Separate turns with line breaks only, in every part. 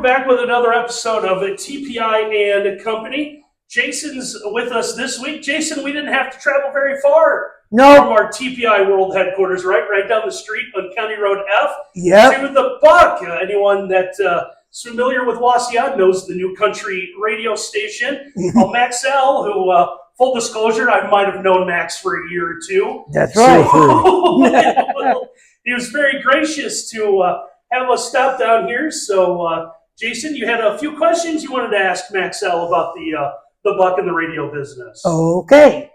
back with another episode of TPI and Company. Jason's with us this week. Jason, we didn't have to travel very far from our TPI World Headquarters, right down the street on County Road F to the Buck. Anyone that is familiar with Wauseon knows the new country radio station. Maxell, who, full disclosure, I might have known Max for a year or two.
That's right.
He was very gracious to have us stop down here. So, Jason, you had a few questions you wanted to ask Maxell about the Buck and the radio business.
Okay.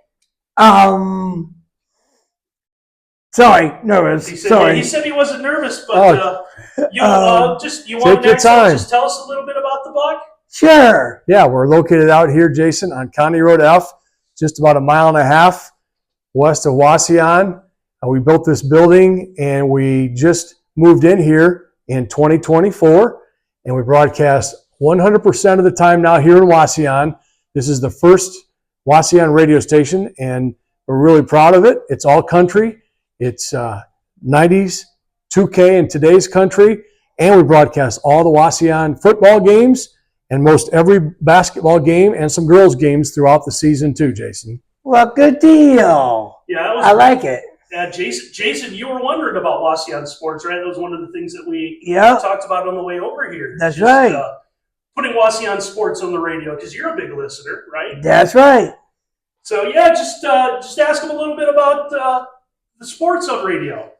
Sorry, nervous.
He said he wasn't nervous, but you want Maxell just tell us a little bit about the Buck?
Sure. Yeah, we're located out here, Jason, on County Road F, just about a mile and a half west of Wauseon. We built this building, and we just moved in here in 2024, and we broadcast 100% of the time now here in Wauseon. This is the first Wauseon radio station, and we're really proud of it. It's all country. It's 90s, 2K in today's country, and we broadcast all the Wauseon football games and most every basketball game and some girls' games throughout the season too, Jason.
Well, good deal.
Yeah,
I like it.
Jason, you were wondering about Wauseon sports, right? That was one of the things that we talked about on the way over here.
That's right.
Putting Wauseon sports on the radio, because you're a big listener, right?
That's right.
So yeah, just ask him a little bit about the sports on radio.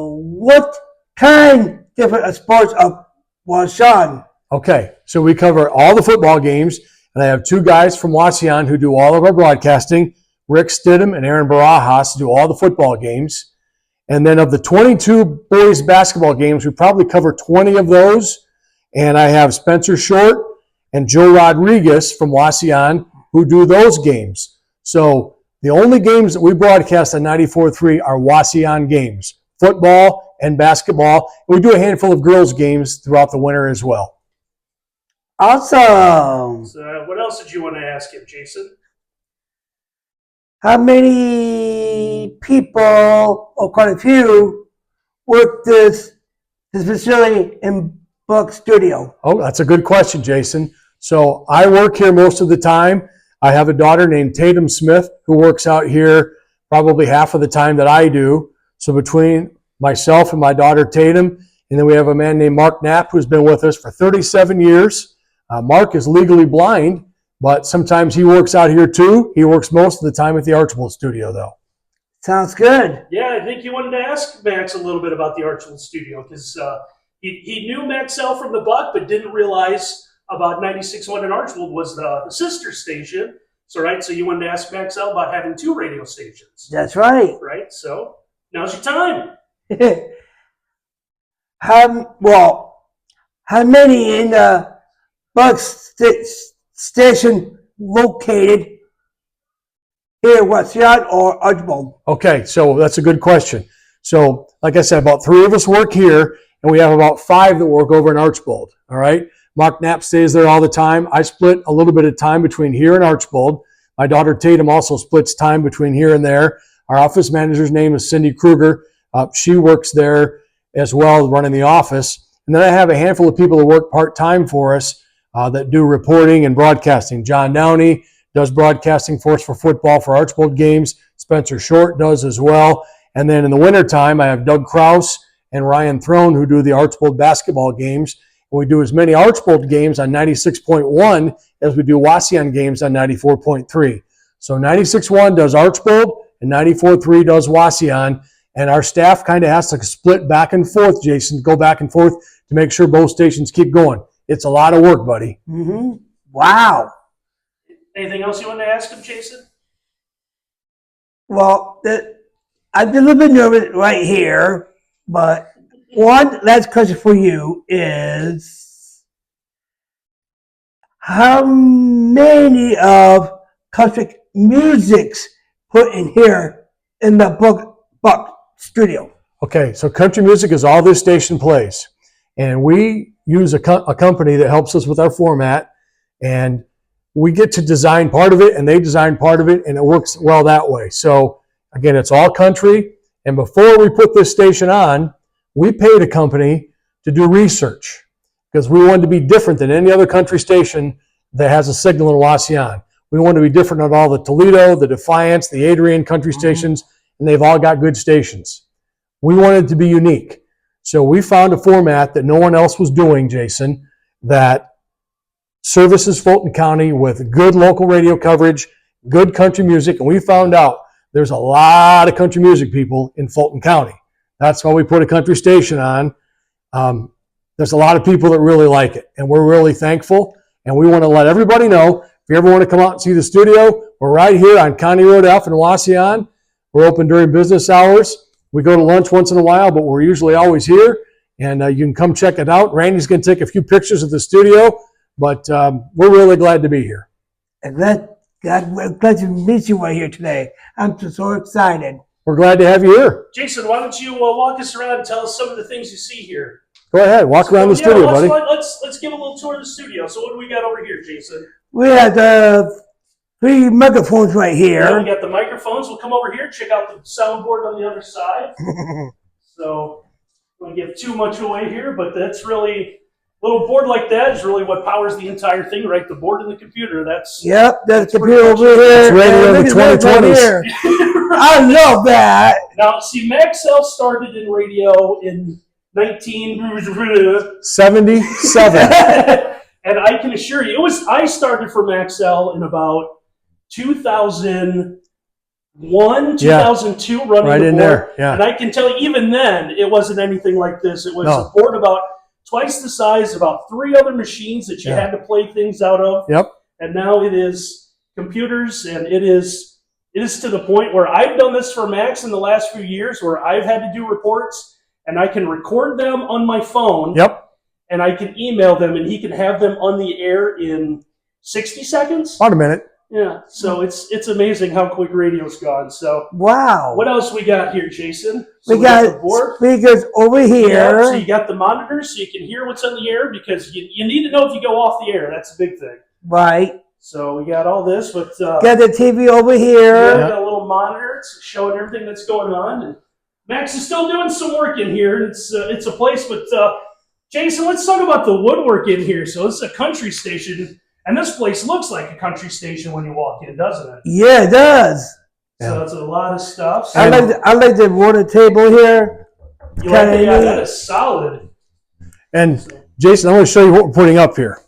What kind of sports of Wauseon?
Okay, so we cover all the football games, and I have two guys from Wauseon who do all of our broadcasting. Rick Stidham and Aaron Barajas do all the football games. And then of the 22 boys basketball games, we probably cover 20 of those. And I have Spencer Short and Joe Rodriguez from Wauseon who do those games. So the only games that we broadcast on 94.3 are Wauseon games, football and basketball. We do a handful of girls games throughout the winter as well.
Awesome.
So what else did you want to ask him, Jason?
How many people, or quite a few, work this facility in Buck Studio?
Oh, that's a good question, Jason. So I work here most of the time. I have a daughter named Tatum Smith who works out here probably half of the time that I do. So between myself and my daughter Tatum, and then we have a man named Mark Knapp who's been with us for 37 years. Mark is legally blind, but sometimes he works out here too. He works most of the time at the Archibald studio, though.
Sounds good.
Yeah, I think you wanted to ask Max a little bit about the Archibald studio, because he knew Maxell from the Buck, but didn't realize about 96.1 in Archibald was the sister station. So you wanted to ask Maxell about having two radio stations.
That's right.
Right, so now's your time.
How many in the Buck station located here in Wauseon or Archibald?
Okay, so that's a good question. So, like I said, about 3 of us work here, and we have about 5 that work over in Archibald. All right, Mark Knapp stays there all the time. I split a little bit of time between here and Archibald. My daughter Tatum also splits time between here and there. Our office manager's name is Cindy Kruger. She works there as well, running the office. And then I have a handful of people that work part-time for us that do reporting and broadcasting. John Downey does broadcasting for us for football for Archibald games. Spencer Short does as well. And then in the wintertime, I have Doug Krause and Ryan Throne who do the Archibald basketball games. And we do as many Archibald games on 96.1 as we do Wauseon games on 94.3. So 96.1 does Archibald and 94.3 does Wauseon. And our staff kind of has to split back and forth, Jason, go back and forth to make sure both stations keep going. It's a lot of work, buddy.
Mm-hmm. Wow.
Anything else you want to ask him, Jason?
Well, I'm a little bit nervous right here, but one last question for you is, how many of country music's put in here in the Buck studio?
Okay, so country music is all this station plays. And we use a company that helps us with our format, and we get to design part of it, and they design part of it, and it works well that way. So again, it's all country. And before we put this station on, we paid a company to do research. because we wanted to be different than any other country station that has a signal in Wauseon. We wanted to be different than all the Toledo, the Defiance, the Adrian country stations, and they've all got good stations. We wanted to be unique. So we found a format that no one else was doing, Jason, that services Fulton County with good local radio coverage, good country music, and we found out there's a lot of country music people in Fulton County. That's why we put a country station on. There's a lot of people that really like it, and we're really thankful, and we want to let everybody know, if you ever want to come out and see the studio, we're right here on County Road F in Wauseon. We're open during business hours. We go to lunch once in a while, but we're usually always here, and you can come check it out. Randy's going to take a few pictures of the studio, but we're really glad to be here.
And we're glad to meet you right here today. I'm so excited.
We're glad to have you here.
Jason, why don't you walk us around and tell us some of the things you see here?
Go ahead, walk around the studio, buddy.
Let's give a little tour of the studio. So what do we got over here, Jason?
We have the 3 microphones right here.
Yeah, we got the microphones. We'll come over here, check out the soundboard on the other side. So I don't give too much away here, but that's really, a little board like that is really what powers the entire thing, right? The board and the computer. That's
the computer over here.
It's radio in the 2020s.
I love that.
Now, see, Maxell started in radio in
77.
And I can assure you, I started for Maxell in about 2001, 2002, running
right
the
in
board.
there. Yeah.
And I can tell you, even then, it wasn't anything like this. It was a board about twice the size, about 3 other machines that you had to play things out of.
Yep.
And now it is computers, and it is to the point where I've done this for Max in the last few years, where I've had to do reports, and I can record them on my phone.
Yep.
And I can email them, and he can have them on the air in 60 seconds.
About a minute.
Yeah, so it's amazing how quick radio's gone. So
wow.
What else we got here, Jason? So
we got
the board.
Speakers over here.
Yeah, so you got the monitors, so you can hear what's on the air, because you need to know if you go off the air. That's a big thing.
Right.
So we got all this, but
got the TV over here.
Yeah, we got a little monitor. It's showing everything that's going on. And Max is still doing some work in here. It's a place, but Jason, let's talk about the woodwork in here. So it's a country station, and this place looks like a country station when you walk in, doesn't it?
Yeah, it does.
So it's a lot of stuff. So
I like the water table here.
You like it? Yeah, that is solid.
And Jason, I want to show you what we're putting up here.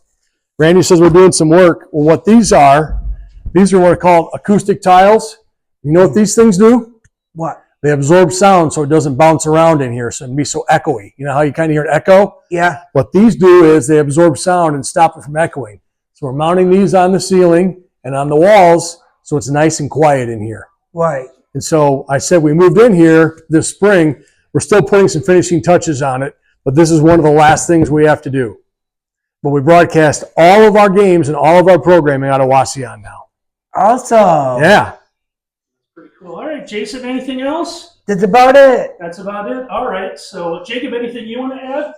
Randy says we're doing some work. Well, what these are what are called acoustic tiles. You know what these things do?
What?
They absorb sound so it doesn't bounce around in here, so it can be so echoey. You know how you kind of hear an echo?
Yeah.
What these do is they absorb sound and stop it from echoing. So we're mounting these on the ceiling and on the walls so it's nice and quiet in here.
Right.
And so I said we moved in here this spring. We're still putting some finishing touches on it, but this is one of the last things we have to do. But we broadcast all of our games and all of our programming out of Wauseon now.
Awesome.
Yeah.
Pretty cool. All right, Jason, anything else?
That's about it.
That's about it? All right. So, Jacob, anything you want to add?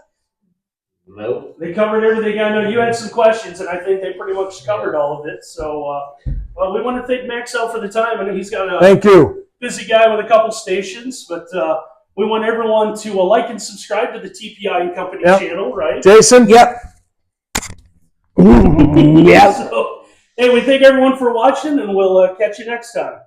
No.
They covered everything. I know you had some questions, and I think they pretty much covered all of it. So, well, we want to thank Maxell for the time. I know he's got a
Thank you.
busy guy with a couple stations, but we want everyone to like and subscribe to the TPI and Company channel, right?
Jason?
Yep. Yep.
So, hey, we thank everyone for watching, and we'll catch you next time.